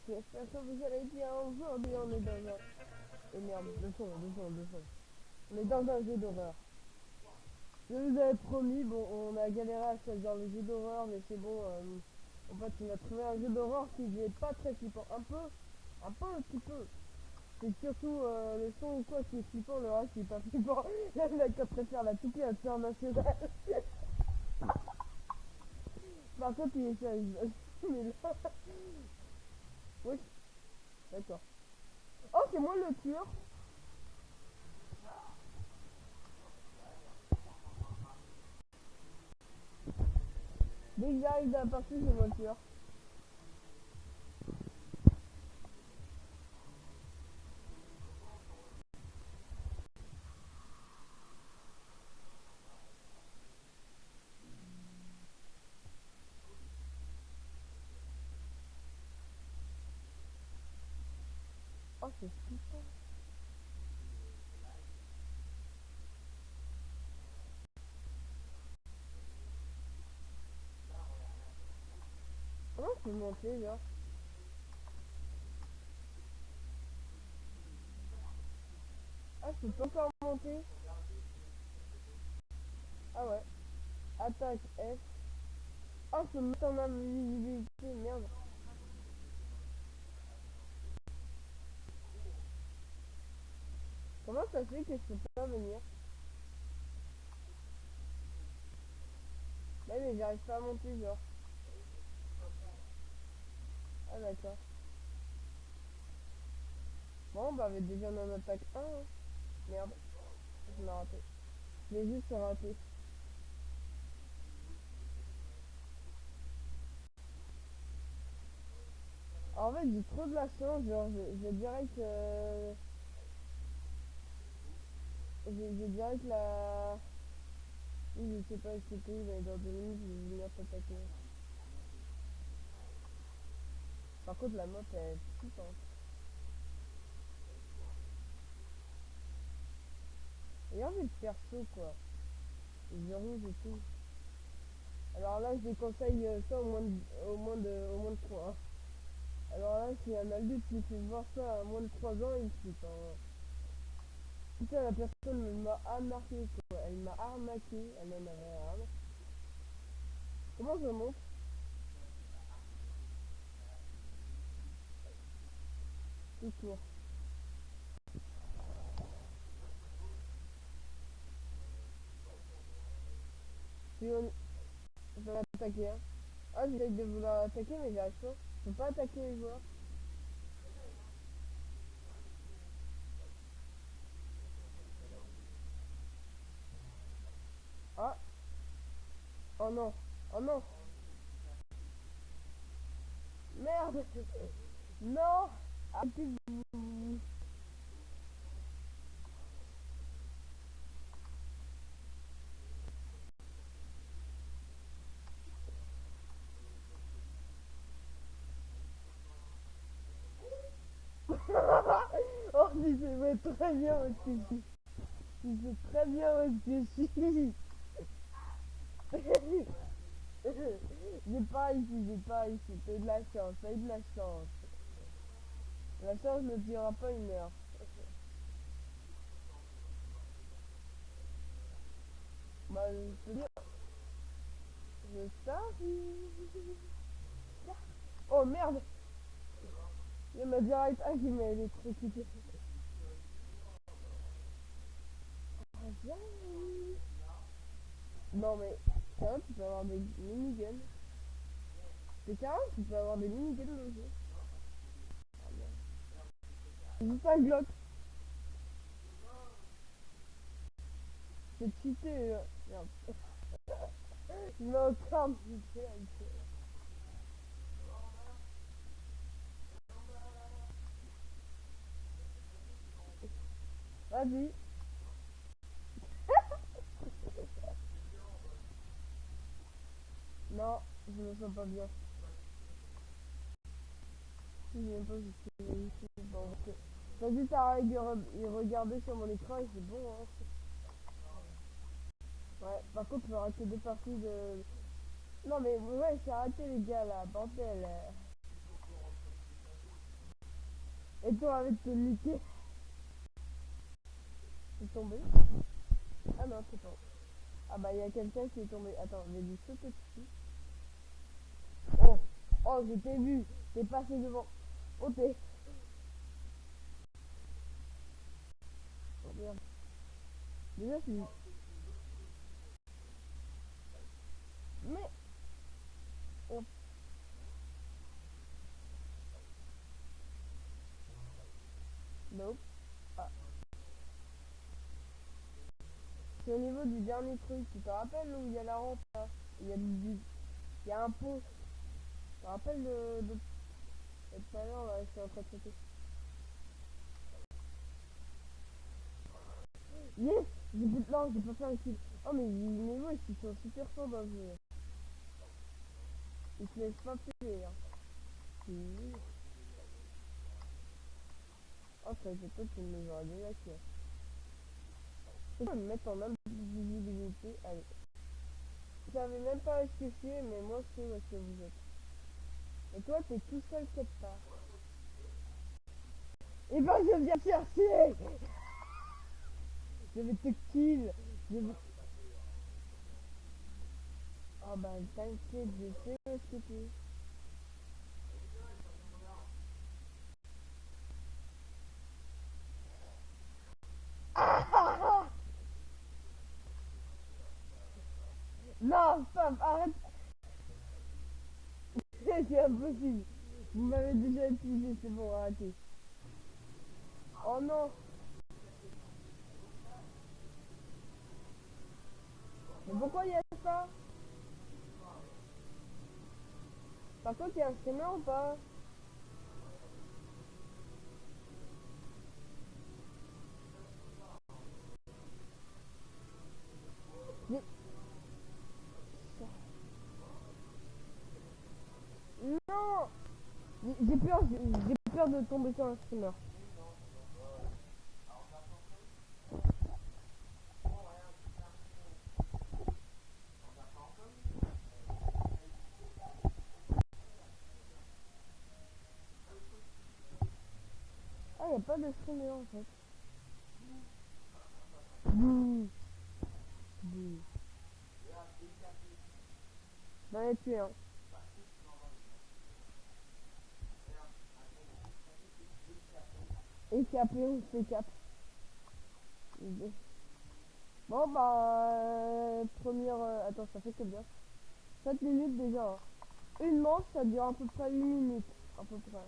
c'est pas ça que j'allais dire aujourd'hui, on est dans un... Et merde, le son. On est dans un jeu d'horreur. Je vous avais promis, bon, on a galéré à choisir le jeu d'horreur, mais c'est bon, en fait, on a trouvé un jeu d'horreur qui n'est pas très flippant. Un petit peu. C'est surtout le son ou quoi qui est flippant, le reste qui est pas flippant. Le mec préfère la toupie internationale. Par contre, il est sérieux. Mais là... Oui, d'accord. Oh, c'est moi le tueur. Dès que j'arrive dans la partie, c'est moi le tueur. Oh, c'est flippant. Comment je peux monter, genre? Ah, je peux pas encore monter. Ah ouais. Attaque F. Ah, je peux me mettre en invisibilité, merde. Comment ça se fait que je peux pas venir? Bah mais j'arrive pas à monter, genre. Ah d'accord. Bon, bah mais déjà on en attaque un, hein. Merde, je l'ai raté. Je l'ai juste raté. En fait, j'ai trop de la chance, genre, j'ai direct... j'ai direct la... Oui, je sais pas ce que mais dans 2 minutes, je vais venir t'attaquer. Par contre, la moto, elle est puissante. Et envie de faire chaud, quoi. Les rouge et tout. Alors là, je déconseille ça au moins de 3. Alors là, si un adulte qui fait voir ça à moins de 3 ans, il flippe, hein. Putain, la personne m'a arnaqué, quoi. Elle m'a arnaqué. Elle en avait un. Comment je monte? Tout court. Si on... Je vais l'attaquer, hein. Ah, j'essaye de vouloir attaquer, mais j'arrive pas. Je peux pas attaquer les joueurs. Ah, oh non. Oh non. Merde. Non. Arrêtez de vous... Oh, tu sais ouais, très bien où est-ce que je suis. Tu sais très bien où est-ce que je suis. J'ai pas ici. T'as eu de la chance, t'as eu de la chance. La chance ne durera pas 1 heure. Bah, je peux dire, je t'arrive. Oh merde! Il m'a direct ah qui m'a électrocuté. Ah, j'arrive. Non mais, carrément tu peux avoir des miniguns. C'est carrément tu peux avoir des miniguns dans le jeu. Ah merde. C'est juste un Glock. C'est cheaté. Merde. Il m'a encore cheaté avec ça. Vas-y. Non, je me sens pas bien. Je sais même pas si c'est ici. Bon, ok. Vas-y, t'arrêtes de regarder sur mon écran et c'est bon, hein. Ouais, par contre, il faut arrêter 2 parties de... Non mais ouais, c'est arrêté les gars là, bordel. Et toi, avec te niquer. C'est tombé. Ah non, c'est pas. Ah bah, il y a quelqu'un qui est tombé. Attends, je vais lui sauter dessus. Oh, oh, je t'ai vu. T'es passé devant. Oh, t'es. Oh merde. Déjà, c'est. Mais. Oh, nope. Ah. C'est au niveau du dernier truc. Tu te rappelles où il y a la rampe là? Il y a il y a un pont. Tu te rappelles de tout à l'heure là, je suis en train de sauter. Yes! Non, j'ai pas fait un kill. Oh, mais moi, ils sont super forts dans le jeu. Ils se laissent pas tuer, hein. Oui. Oh, ça, j'ai pas que me j'aurais déjà tué. Je peux me mettre en invisibilité. Allez. Vous savez même pas où est-ce que je suis, mais moi, je sais où est-ce que vous êtes. Et toi, t'es tout seul quelque part. Et ben, je viens te chercher! Je vais te kill! Je vais... Oh, bah, t'inquiète, je sais où est-ce que tu es. Non, stop, arrête! C'est impossible! Vous m'avez déjà épuisé, c'est bon, arrêtez. Oh non! Mais pourquoi il y a ça? Par contre, il y a un streamer ou pas? Mais... Non! J'ai peur de tomber sur un streamer. Ah, il n'y a pas de streamer en fait. Bouh. Bouh. J'en ai tué un. Et capé, on se fait cap. Bon bah... première... attends, ça fait combien? 7 minutes déjà. Hein. Une manche, ça dure à peu près 8 minutes. À peu près.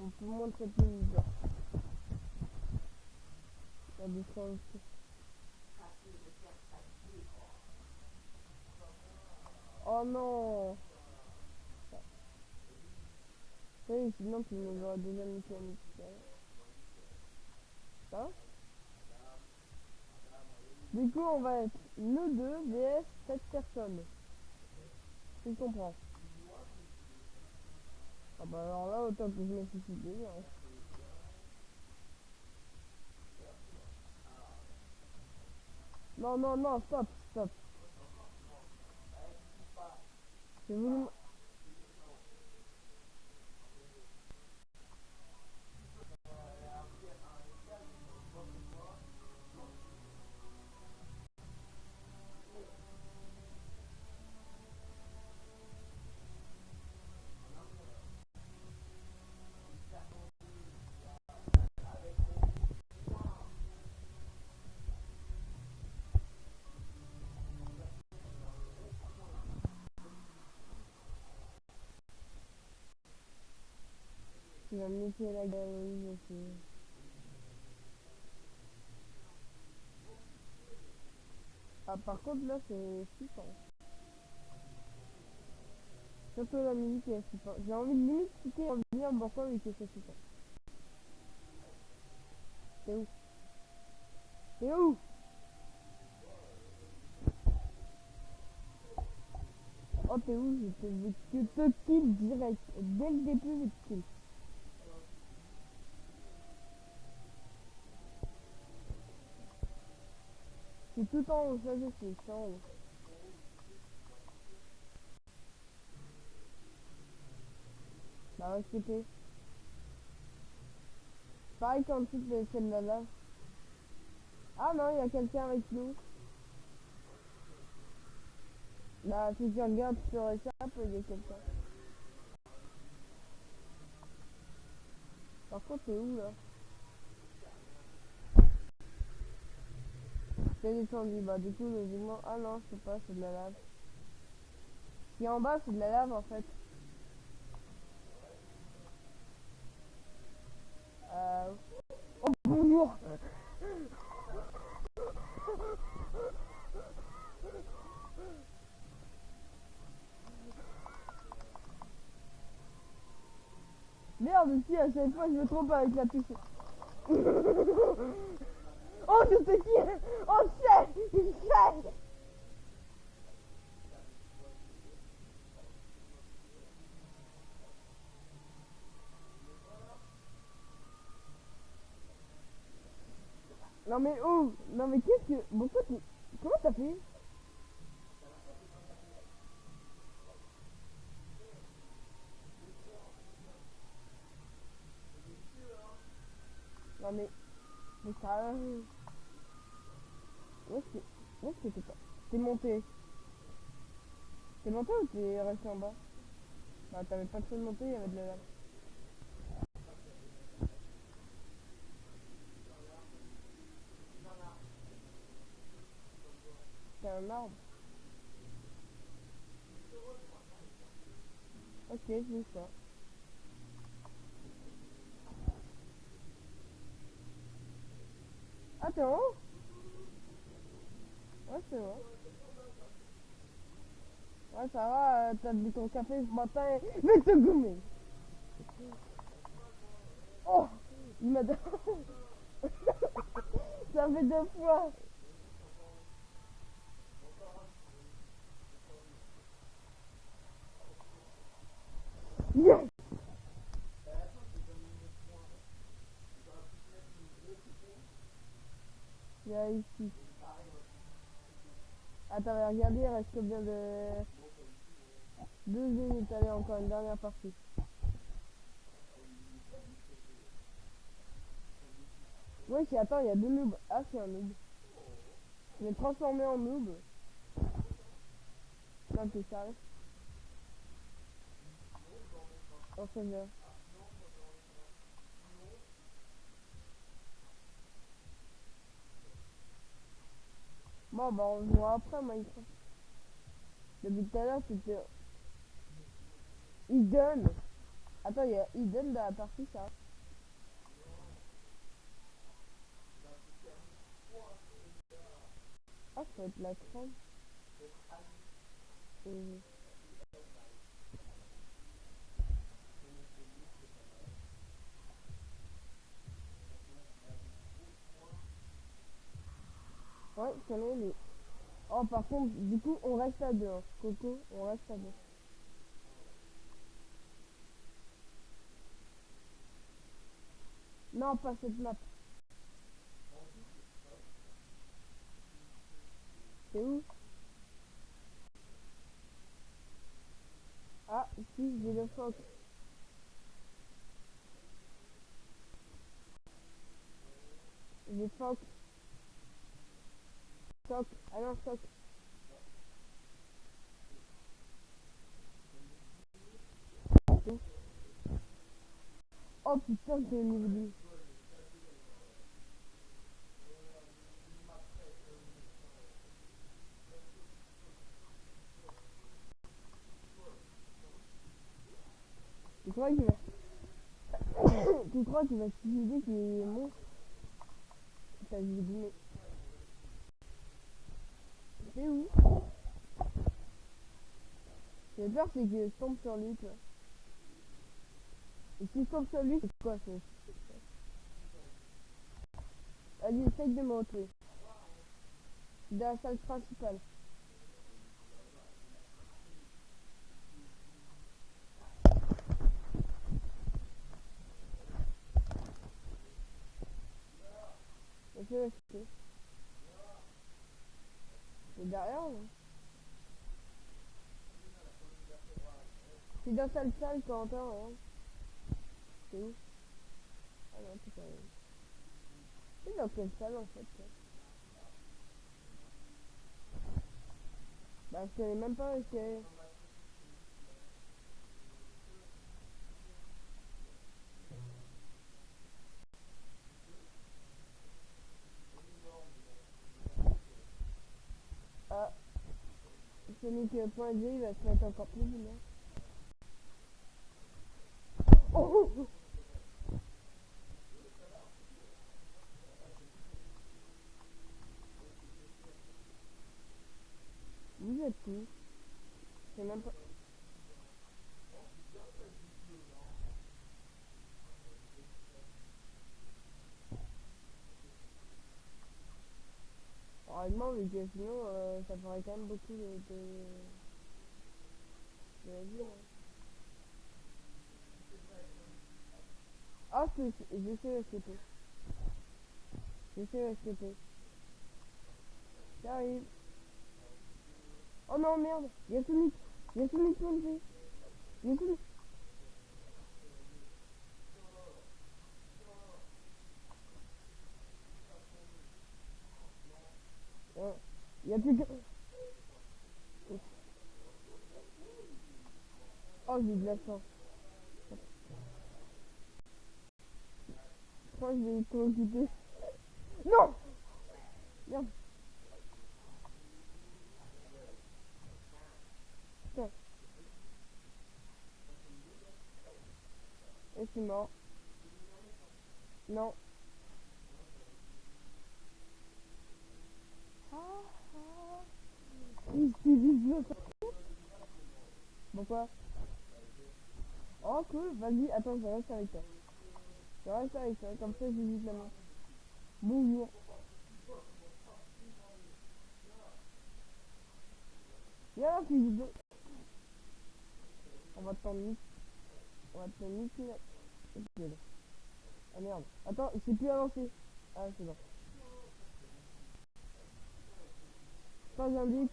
Un peu moins de 7 minutes. Genre. La différence. Oh non! Oui, sinon tu nous aurais déjà mis un. Ça? Du coup, on va être nous deux vs 7 personnes. Tu comprends? Ah bah alors là, autant que je me suis cité. Hein. Non, non, non, stop, stop. J'ai voulu... Tu vas me laisser la galerie aussi. Ah, par contre, là, c'est flippant. Surtout la musique est flippant. J'ai envie de limite quitter en dire pourquoi, mais que c'est flippant. T'es où? T'es où? Oh, t'es où? Je te kill direct. Dès le début, je te kill. Je suis tout en haut, ça je sais, je suis en haut. Bah, ouais, c'était. pareil quand tu fais de la lave. Ah non, il y a quelqu'un avec nous. Là, si tu regardes sur les sapes, il y a quelqu'un. Par contre, t'es où là? T'es descendu, bah du coup, logiquement. Ah non, je sais pas, c'est de la lave. Ce qui est en bas, c'est de la lave en fait. Euh... Oh bonjour. Merde, si à chaque fois je me trompe avec la touche. Oh, je sais qui. Oh, c'est. Non mais oh, non mais qu'est-ce que... Pourquoi tu... Comment t'as fait? Non mais... Mais ça... Où est-ce que t'es pas... T'es monté? T'es monté ou t'es resté en bas? Bah t'avais pas trop de monter, il y avait de la lave. C'est un arbre. Ok, je vois ça. Ah t'es en haut? Ouais c'est vrai. Ouais ça va, t'as bu ton café ce matin et... Mais te gommer. Oh, il m'a... Ça fait 2 fois. Yes. Il y a ici. Attends, regardez, il reste combien de... 2 minutes, allez, encore une dernière partie. Oui, si, attends, il y a 2 noobs. Ah, c'est un noob. Je l'ai transformé en noob. Non, t'es sérieux? On fait bien. Bon, bah, on se voit après, Minecraft. Depuis tout à l'heure, c'était... Hidden. Attends, il y a Hidden dans la partie, ça. Ah, ça peut être la crème. Mhm. Ouais, j'en ai mis. Oh, par contre, du coup, on reste à 2. Hein. Coco, on reste à 2. Non, pas cette map. C'est où? Ah, ici, j'ai le phoque. J'ai phoque. Stock. Ah non, stock. Oh putain, c'est au niveau du... Tu crois qu'il va... Tu crois qu'il va se suicider qu'il est monstre? T'as vu le... C'est où? J'ai peur, c'est que je tombe sur lui, quoi. Et si je tombe sur lui, c'est quoi ça? Vas-y, essaye de me retrouver. Dans la salle principale. Ok, ouais, c'est derrière, là. C'est dans la salle Quentin, hein. C'est où? Ah non, c'est pas vrai. C'est dans quelle salle en fait toi? Bah je connais même pas où c'est. Ah, Sonic.exe il va se mettre encore plus bien. Oh, oh, vous êtes où? C'est même pas... Normalement, vu que sinon, ça ferait quand même beaucoup de la vie. Hein. Ah, je sais SCP. Je sais SCP. J'arrive. Oh non, merde. Y'a Sonic. Y'a Sonic sur le jeu. Y'a Sonic. Ouais. Y'a plus que... Oh, j'ai de la chance. Je crois que je vais tout quitter. Non. Merde. Putain. Et je suis mort. Non. Ah, ah. Il s'est Pourquoi? Oh, cool. Vas-y, attends, je reste avec toi. Je reste avec toi. Comme ça, j'hésite la main. Bonjour. Viens là, fils de... On va te niquer. On va te niquer là. Ok, là. Ah merde. Attends, je sais plus avancer. Ah, c'est bon. Pas j'indique.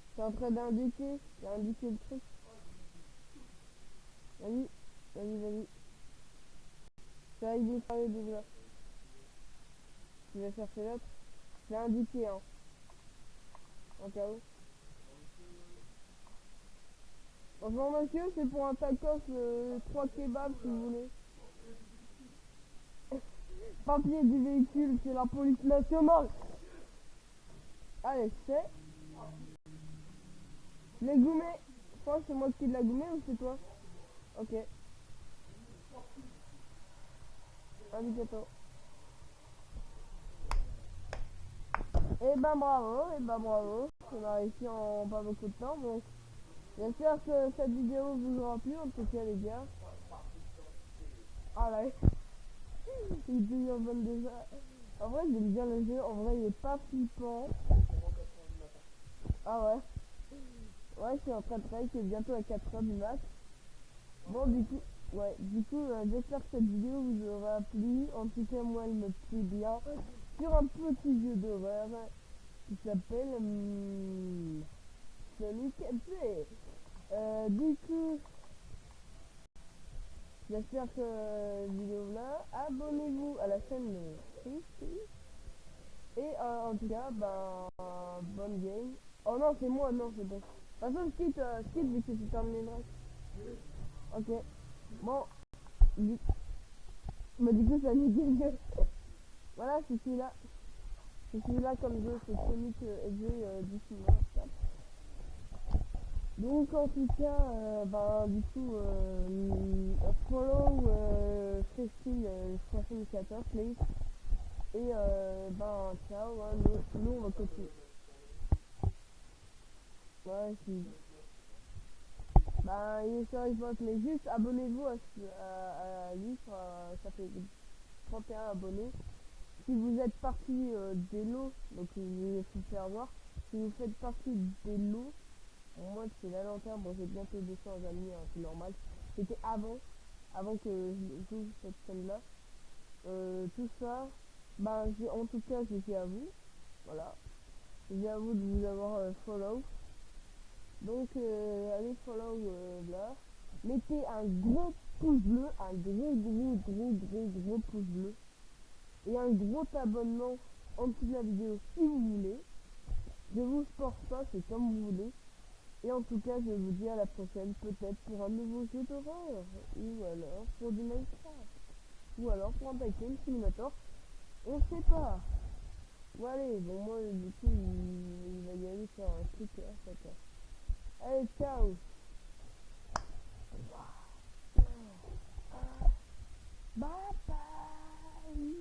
Je suis en train d'indiquer. J'ai indiqué le truc. Vas-y. Vas-y, vas-y. Ça va, il est sérieux déjà. Tu vas chercher l'autre. Je l'ai indiqué, hein. En cas où. Bonjour monsieur, c'est pour un tacos 3 kebabs si vous voulez. Papier du véhicule, c'est la police nationale. Allez, c'est. Les goumets. Je crois que c'est moi qui l'a goumé ou c'est toi? Ok. Indicato. Et ben bravo. On a réussi en pas beaucoup de temps, donc j'espère que cette vidéo vous aura plu en tout cas les gars. Ah là, il est en 22 heures. En vrai j'aime bien le jeu, en vrai il est pas flippant. Ah ouais. Ouais, je suis en train de travailler, c'est bientôt à 4 heures du mat. Bon du coup, ouais, j'espère que cette vidéo vous aura plu. En tout cas moi elle me plaît bien. Sur un petit jeu d'horreur qui s'appelle Sonic FC. Du coup, j'espère que vidéo là, abonnez-vous à la chaîne de Christy. Et en tout cas, ben, bonne game. Oh non, c'est moi, non, c'est bon. De toute façon, skip vu que c'est terminé le reste. Ok. Bon, du, du coup, ça dit que voilà, c'est celui-là. C'est celui-là comme jeu, c'est Sonic FG du cinéma. Donc en tout cas, ben, du coup, follow Festy 74, please. Et ben ciao, hein, nous on va continuer. Ouais, si. Ben il est sur Xbox, mais juste abonnez-vous à lui, ça fait 31 abonnés. Si vous êtes partie des lots, donc je vais vous faire voir, si vous faites partie des lots, moi c'est la lanterne, bon j'ai bientôt 200 amis, hein, c'est normal. C'était avant que je joue cette scène là. Tout ça, ben en tout cas j'ai à vous, voilà. J'ai à vous de vous avoir follow. Donc allez follow là. Mettez un gros pouce bleu, un gros pouce bleu. Et un gros abonnement en dessous de la vidéo si vous voulez. Je vous force pas, c'est comme vous voulez. Et en tout cas, je vous dis à la prochaine, peut-être pour un nouveau jeu d'horreur. Ou alors pour du Minecraft. Ou alors pour un Tycoon Simulator. On sait pas. Bon allez, bon moi du coup il va y aller faire un truc là, d'accord. Allez, ciao. Bye bye.